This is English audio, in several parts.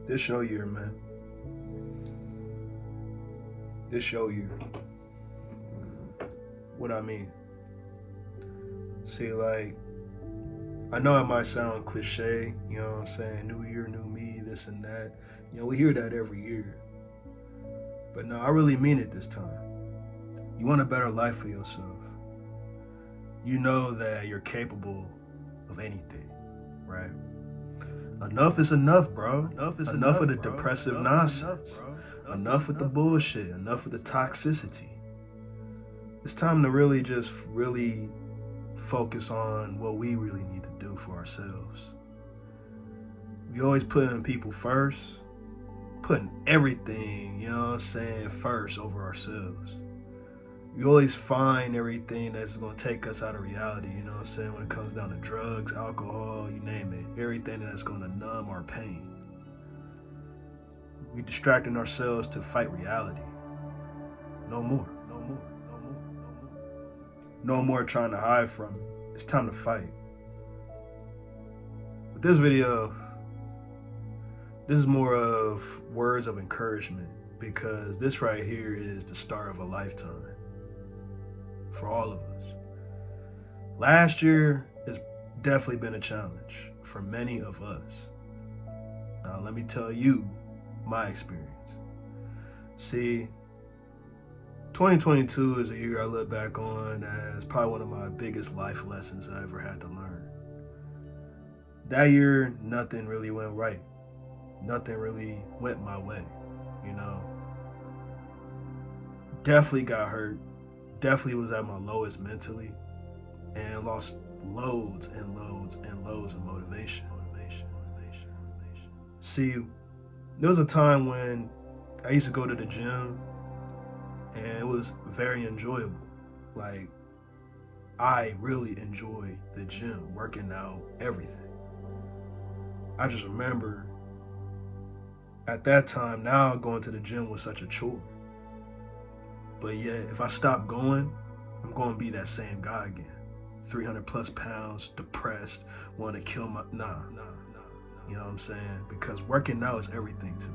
This your year, man. This your year. What I mean? See, like, I know it might sound cliche, you know what I'm saying? New year, new me, this and that. You know, we hear that every year. But no, I really mean it this time. You want a better life for yourself. You know that you're capable of anything, right? Enough is enough, bro. Enough of the depressive nonsense. Enough with the bullshit. Enough with the toxicity. It's time to really focus on what we really need to do for ourselves. We always putting people first, putting everything, you know what I'm saying, first over ourselves. We always find everything that's going to take us out of reality, you know what I'm saying, when it comes down to drugs, alcohol, you name it, everything that's going to numb our pain. We distracting ourselves to fight reality. No more. No more trying to hide from it. It's time to fight. With this video, this is more of words of encouragement, because this right here is the start of a lifetime for all of us. Last year has definitely been a challenge for many of us. Now let me tell you my experience. See, 2022 is a year I look back on as probably one of my biggest life lessons I ever had to learn. That year, nothing really went right. Nothing really went my way, you know. Definitely got hurt. Definitely was at my lowest mentally, and lost loads and loads and loads of motivation. See, there was a time when I used to go to the gym, and it was very enjoyable. Like, I really enjoy the gym, working out, everything. I just remember at that time, now going to the gym was such a chore. But yet, if I stop going, I'm going to be that same guy again. 300 plus pounds, depressed, want to kill my, nah. You know what I'm saying? Because working out is everything to me.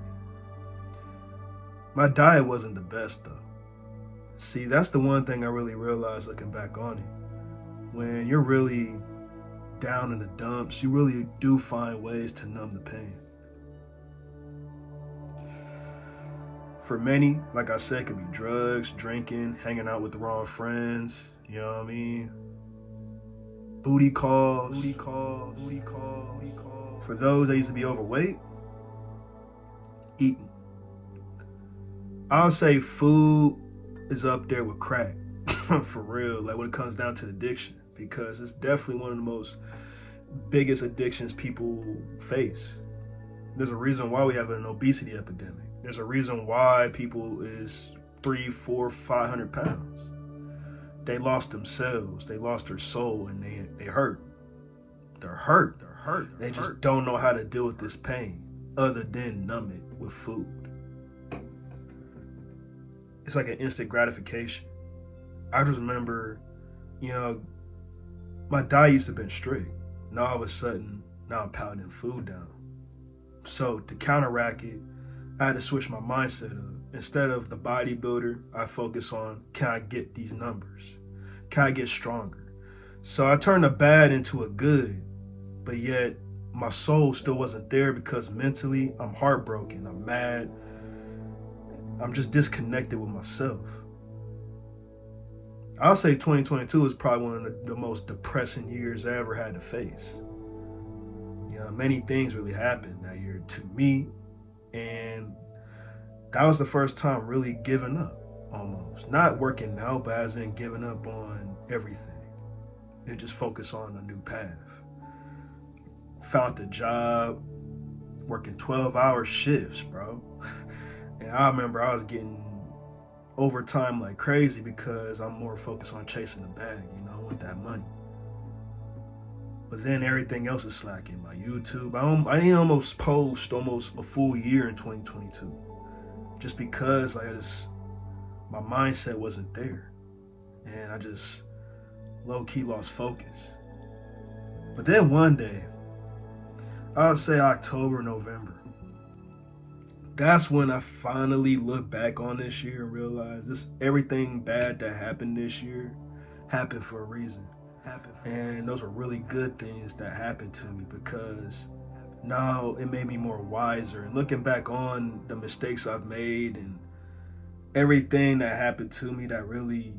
My diet wasn't the best though. See, that's the one thing I really realized looking back on it. When you're really down in the dumps, you really do find ways to numb the pain. For many, like I said, it could be drugs, drinking, hanging out with the wrong friends, you know what I mean? Booty calls. For those that used to be overweight, eating. I'll say food is up there with crack, for real, like when it comes down to addiction, because it's definitely one of the most biggest addictions people face. There's a reason why we have an obesity epidemic. There's a reason why people is 300, 400, 500 pounds. They lost themselves, they lost their soul, and they hurt. They're hurt. They just don't know how to deal with this pain other than numb it with food. It's like an instant gratification. I just remember, you know, my diet used to have been strict. Now all of a sudden, now I'm pounding food down. So to counteract it, I had to switch my mindset up. Instead of the bodybuilder, I focus on, can I get these numbers? Can I get stronger? So I turned a bad into a good, but yet my soul still wasn't there, because mentally I'm heartbroken, I'm mad, I'm just disconnected with myself. I'll say 2022 is probably one of the most depressing years I ever had to face. You know, many things really happened that year to me, and that was the first time really giving up, almost. Not working out, but as in giving up on everything and just focus on a new path. Found a job, working 12-hour shifts, bro. And I remember I was getting overtime like crazy, because I'm more focused on chasing the bag, you know, with that money. But then everything else is slacking. My YouTube, I didn't almost post almost a full year in 2022, just because my mindset wasn't there, and I just low-key lost focus. But then one day, I would say October, November, That's when I finally look back on this year and realize this everything bad that happened this year happened for a reason. And those were really good things that happened to me because now it made me more wiser. And looking back on the mistakes I've made and everything that happened to me that really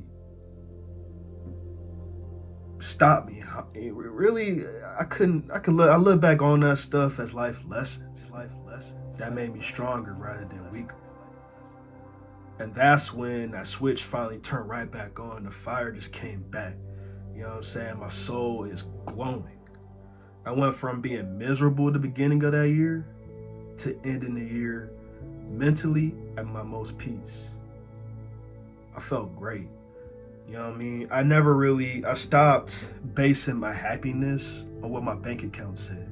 stopped me. It really, I look back on that stuff as life lessons. That made me stronger rather than weaker. And that's when that switch finally turned right back on. The fire just came back. You know what I'm saying? My soul is glowing. I went from being miserable at the beginning of that year to ending the year mentally at my most peace. I felt great. You know what I mean? I stopped basing my happiness on what my bank account said.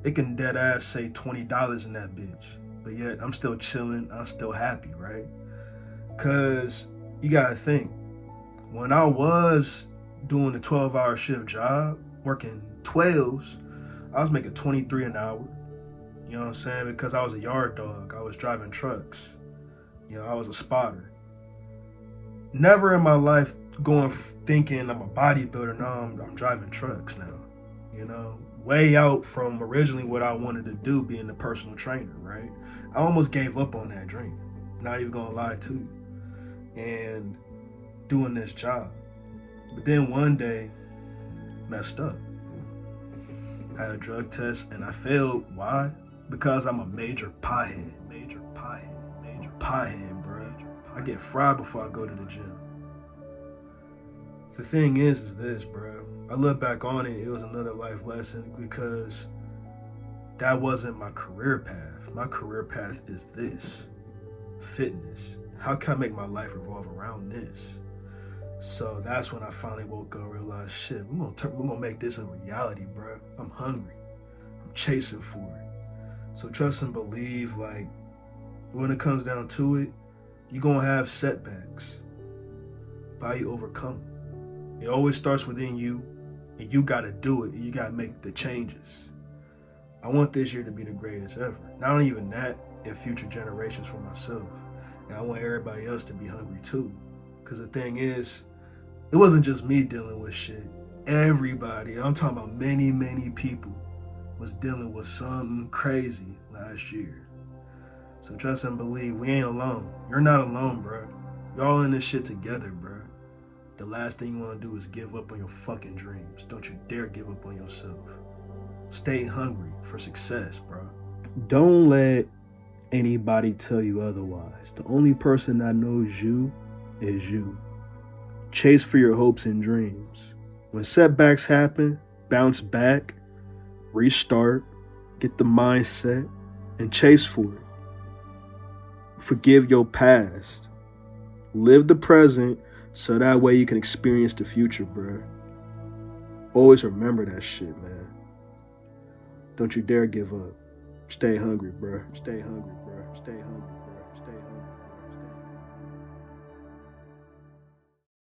It can dead ass say $20 in that bitch, but yet I'm still chilling, I'm still happy, right? Cause you gotta think, when I was doing a 12-hour shift job, working 12s, I was making 23 an hour. You know what I'm saying? Because I was a yard dog, I was driving trucks. You know, I was a spotter. Never in my life thinking I'm a bodybuilder. Now I'm driving trucks now. You know, way out from originally what I wanted to do, being a personal trainer, right? I almost gave up on that dream. Not even gonna lie to you. And doing this job. But then one day, messed up. I had a drug test and I failed. Why? Because I'm a major pothead, bro. I get fried before I go to the gym. The thing is this, bro. I look back on it, it was another life lesson because that wasn't my career path. My career path is this, fitness. How can I make my life revolve around this? So that's when I finally woke up and realized, shit, we're gonna make this a reality, bro. I'm hungry. I'm chasing for it. So trust and believe, like, when it comes down to it, you're gonna have setbacks. But how you overcome it. It always starts within you, and you gotta do it, and you gotta make the changes. I want this year to be the greatest ever. Not even that, in future generations for myself. And I want everybody else to be hungry too. Because the thing is, it wasn't just me dealing with shit. Everybody, I'm talking about many, many people, was dealing with something crazy last year. So trust and believe, we ain't alone. You're not alone, bro. Y'all in this shit together, bro. The last thing you want to do is give up on your fucking dreams. Don't you dare give up on yourself. Stay hungry for success, bro. Don't let anybody tell you otherwise. The only person that knows you is you. Chase for your hopes and dreams. When setbacks happen, bounce back, restart, get the mindset, and chase for it. Forgive your past. Live the present so that way you can experience the future, bro. Always remember that shit, man. Don't you dare give up. Stay hungry, bro. Stay hungry, bro. Stay hungry.